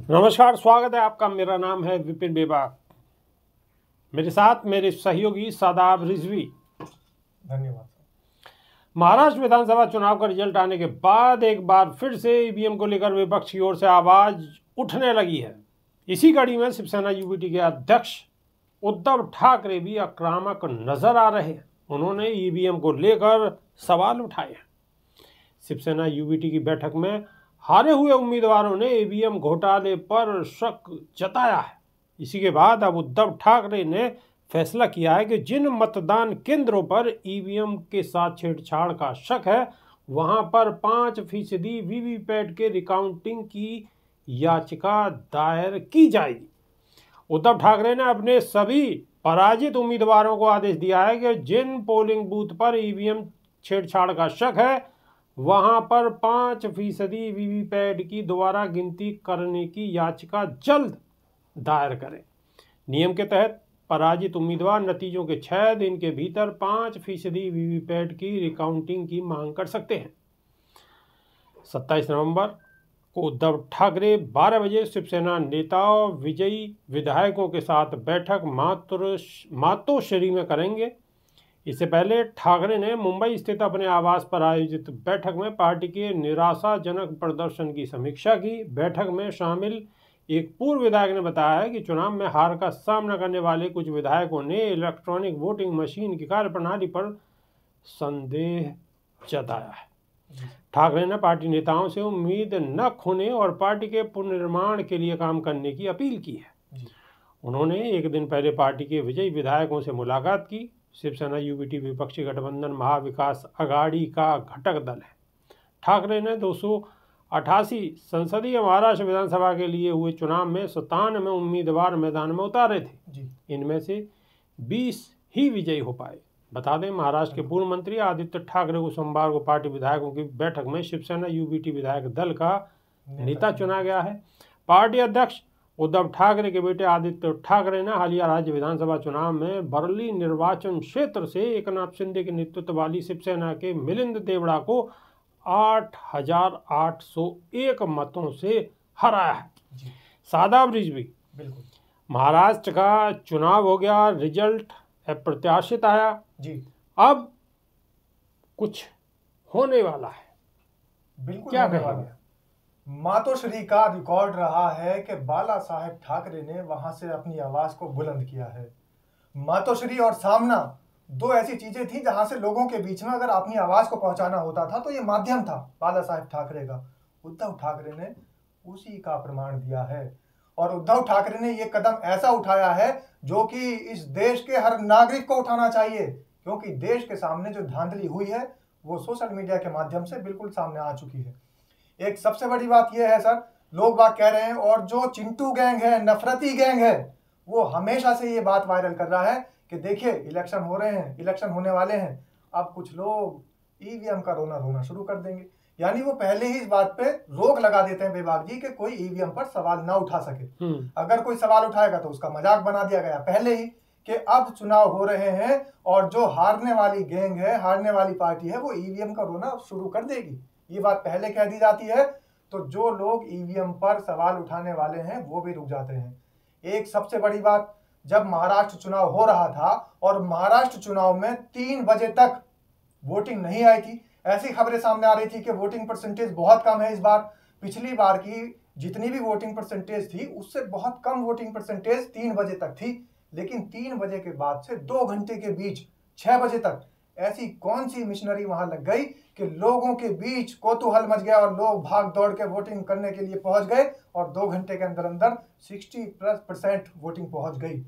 नमस्कार, स्वागत है आपका। मेरा नाम है विपिन बेबाक। मेरे साथ मेरे सहयोगी शादाब रिजवी। धन्यवाद। महाराष्ट्र विधानसभा चुनाव का रिजल्ट आने के बाद एक बार फिर से ईवीएम को लेकर विपक्ष की ओर से आवाज उठने लगी है। इसी कड़ी में शिवसेना यूबीटी के अध्यक्ष उद्धव ठाकरे भी आक्रामक नजर आ रहे हैं। उन्होंने ईवीएम को लेकर सवाल उठाए हैं। शिवसेना यूबीटी की बैठक में हारे हुए उम्मीदवारों ने ईवीएम घोटाले पर शक जताया है। इसी के बाद अब उद्धव ठाकरे ने फैसला किया है कि जिन मतदान केंद्रों पर ईवीएम के साथ छेड़छाड़ का शक है वहां पर 5% वीवीपैट के रिकाउंटिंग की याचिका दायर की जाएगी। उद्धव ठाकरे ने अपने सभी पराजित उम्मीदवारों को आदेश दिया है कि जिन पोलिंग बूथ पर ईवीएम छेड़छाड़ का शक है वहां पर 5% वीवीपैट की दोबारा गिनती करने की याचिका जल्द दायर करें। नियम के तहत पराजित उम्मीदवार नतीजों के 6 दिन के भीतर 5% वीवीपैट की रिकाउंटिंग की मांग कर सकते हैं। 27 नवंबर को उद्धव ठाकरे 12 बजे शिवसेना नेताओं विजयी विधायकों के साथ बैठक मातोश्री में करेंगे। इससे पहले ठाकरे ने मुंबई स्थित अपने आवास पर आयोजित बैठक में पार्टी के निराशाजनक प्रदर्शन की समीक्षा की। बैठक में शामिल एक पूर्व विधायक ने बताया है कि चुनाव में हार का सामना करने वाले कुछ विधायकों ने इलेक्ट्रॉनिक वोटिंग मशीन की कार्यप्रणाली पर संदेह जताया है। ठाकरे ने पार्टी नेताओं से उम्मीद न खोने और पार्टी के पुनर्निर्माण के लिए काम करने की अपील की है। उन्होंने एक दिन पहले पार्टी के विजयी विधायकों से मुलाकात की। शिवसेना यूबीटी विपक्षी गठबंधन महाविकास अघाड़ी का घटक दल है। ठाकरे ने 288 संसदीय महाराष्ट्र विधानसभा के लिए हुए चुनाव में 97 उम्मीदवार मैदान में उतारे थे। इनमें से 20 ही विजयी हो पाए। बता दें, महाराष्ट्र के पूर्व मंत्री आदित्य ठाकरे को सोमवार को पार्टी विधायकों की बैठक में शिवसेना यूबीटी विधायक दल का नेता चुना गया है। पार्टी अध्यक्ष उद्धव ठाकरे के बेटे आदित्य ठाकरे ने हालिया राज्य विधानसभा चुनाव में बरली निर्वाचन क्षेत्र से एकनाथ शिंदे के नेतृत्व वाली शिवसेना के मिलिंद देवड़ा को 8,801 मतों से हराया है। शादाब रिजवी, बिल्कुल। महाराष्ट्र का चुनाव हो गया, रिजल्ट अप्रत्याशित आया जी। अब कुछ होने वाला है। बिल्कुल क्या होने वाला है। मातोश्री का रिकॉर्ड रहा है कि बाला साहेब ठाकरे ने वहां से अपनी आवाज को बुलंद किया है। मातोश्री और सामना दो ऐसी चीजें थी जहां से लोगों के बीच में अगर अपनी आवाज को पहुंचाना होता था तो ये माध्यम था बाला साहेब ठाकरे का। उद्धव ठाकरे ने उसी का प्रमाण दिया है और उद्धव ठाकरे ने ये कदम ऐसा उठाया है जो कि इस देश के हर नागरिक को उठाना चाहिए, क्योंकि देश के सामने जो धांधली हुई है वो सोशल मीडिया के माध्यम से बिल्कुल सामने आ चुकी है। एक सबसे बड़ी बात यह है सर, लोग बात कह रहे हैं और जो चिंटू गैंग है, नफरती गैंग है, वो हमेशा से ये बात वायरल कर रहा है कि देखिए इलेक्शन हो रहे हैं, इलेक्शन होने वाले हैं, अब कुछ लोग ईवीएम का रोना शुरू कर देंगे। यानी वो पहले ही इस बात पे रोक लगा देते हैं बेबाक जी कि कोई ईवीएम पर सवाल ना उठा सके। अगर कोई सवाल उठाएगा तो उसका मजाक बना दिया गया पहले ही कि अब चुनाव हो रहे हैं और जो हारने वाली गैंग है, हारने वाली पार्टी है, वो ईवीएम का रोना शुरू कर देगी। ये बात पहले कह दी जाती है तो जो लोग ईवीएम पर सवाल उठाने वाले हैं वो भी रुक जाते हैं। एक सबसे बड़ी बात, जब महाराष्ट्र चुनाव हो रहा था और महाराष्ट्र चुनाव में 3 बजे तक वोटिंग नहीं आई थी, ऐसी खबरें सामने आ रही थी कि वोटिंग परसेंटेज बहुत कम है इस बार। पिछली बार की जितनी भी वोटिंग परसेंटेज थी उससे बहुत कम वोटिंग परसेंटेज 3 बजे तक थी, लेकिन 3 बजे के बाद से 2 घंटे के बीच 6 बजे तक ऐसी कौन सी मिशनरी वहां लग गई कि लोगों के बीच कौतूहल मच गया और लोग भाग दौड़ के वोटिंग करने के लिए पहुंच गए और 2 घंटे के अंदर अंदर 60+ % वोटिंग पहुंच गई।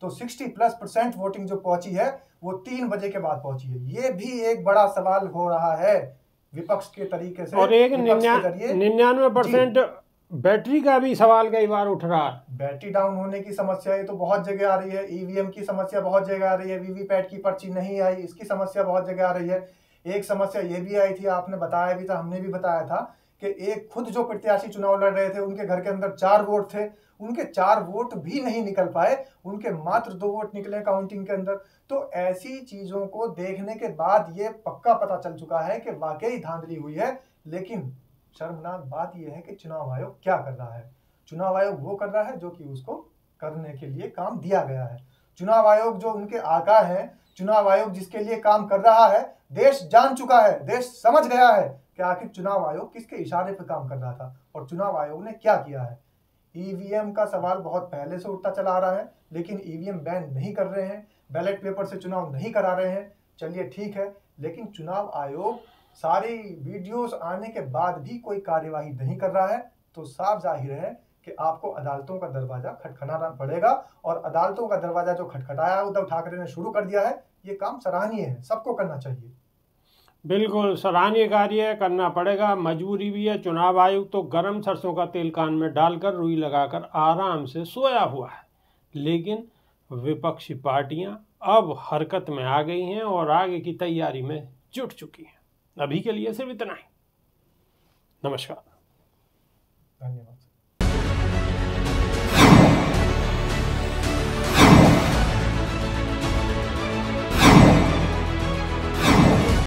तो 60+ % वोटिंग जो पहुंची है वो 3 बजे के बाद पहुंची है। ये भी एक बड़ा सवाल हो रहा है विपक्ष के तरीके से। और एक 99% बैटरी का भी सवाल कई बार उठ रहा है। बैटरी डाउन होने की समस्या ये तो बहुत जगह आ रही है, ईवीएम की समस्या बहुत जगह आ रही है, वीवीपैट की पर्ची नहीं आई इसकी समस्या बहुत जगह आ रही है। एक समस्या ये भी आई थी, आपने बताया भी था, हमने भी बताया था कि एक खुद जो प्रत्याशी चुनाव लड़ रहे थे उनके घर के अंदर 4 वोट थे, उनके 4 वोट भी नहीं निकल पाए, उनके मात्र 2 वोट निकले काउंटिंग के अंदर। तो ऐसी चीजों को देखने के बाद ये पक्का पता चल चुका है कि वाकई धांधली हुई है। लेकिन शर्मनाक बात यह है कि चुनाव आयोग क्या कर रहा है। चुनाव आयोग वो कर रहा है जो कि उसको करने के लिए काम दिया गया है। चुनाव आयोग जो उनके आका है, चुनाव आयोग जिसके लिए काम कर रहा है, देश जान चुका है, देश समझ गया है कि आखिर चुनाव आयोग किसके इशारे पर काम कर रहा था और चुनाव आयोग ने क्या किया है। ईवीएम का सवाल बहुत पहले से उठता चला आ रहा है, लेकिन ईवीएम बैन नहीं कर रहे हैं, बैलेट पेपर से चुनाव नहीं करा रहे हैं, चलिए ठीक है, लेकिन चुनाव आयोग सारी वीडियोस आने के बाद भी कोई कार्यवाही नहीं कर रहा है, तो साफ जाहिर है कि आपको अदालतों का दरवाजा खटखटाना पड़ेगा। और अदालतों का दरवाजा जो खटखटाया उद्धव ठाकरे ने शुरू कर दिया है, ये काम सराहनीय है, सबको करना चाहिए। बिल्कुल सराहनीय कार्य है, करना पड़ेगा, मजबूरी भी है। चुनाव आयोग तो गरम सरसों का तेल कान में डालकर रुई लगाकर आराम से सोया हुआ है, लेकिन विपक्षी पार्टियां अब हरकत में आ गई हैं और आगे की तैयारी में जुट चुकी हैं। अभी के लिए सिर्फ इतना ही। नमस्कार। धन्यवाद।